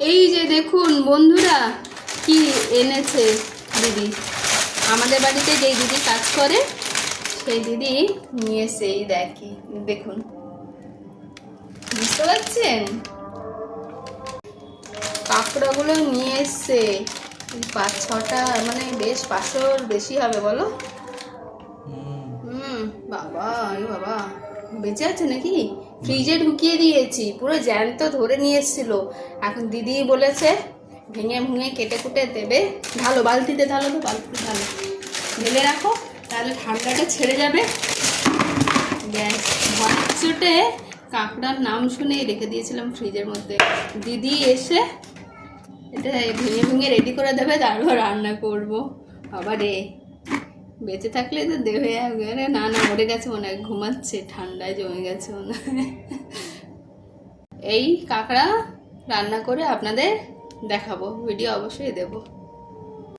এই যে দেখুন বন্ধুরা কি এনেছে দিদি, আমাদের বাড়িতে যেই দিদি কাজ করে সেই দিদি নিয়ে এসে এই দেখুন, বুঝতে পারছেন? কাঁকড়াগুলো নিয়ে এসছে 5-6টা, মানে বেশ 500-র বেশি হবে বলো। বাবা বাবা, বেঁচে আছে নাকি? ফ্রিজে ঢুকিয়ে দিয়েছি, পুরো জ্যান্ত ধরে নিয়ে এসেছিল। এখন দিদি বলেছে ভেঙে ভুঙে কেটে কুটে দেবে। ঢালো, বালতিতে ঢালো, তো বালতিতে ঢালো, ঢেলে রাখো, তাহলে ঠান্ডাটা ছেড়ে যাবে। ব্যাস, ভয়ের চোটে কাঁকড়ার নাম শুনেই রেখে দিয়েছিলাম ফ্রিজের মধ্যে। দিদি এসে এটা ভেঙে ভেঙে রেডি করে দেবে, তারপর রান্না করবো। বাবা রে, বেঁচে থাকলে তো দেবে। না না, মরে গেছে মনে হয়, ঘুমাচ্ছে, ঠান্ডায় জমে গেছে মনে হয়। এই কাঁকড়া রান্না করে আপনাদের দেখাবো, ভিডিও অবশ্যই দেবো।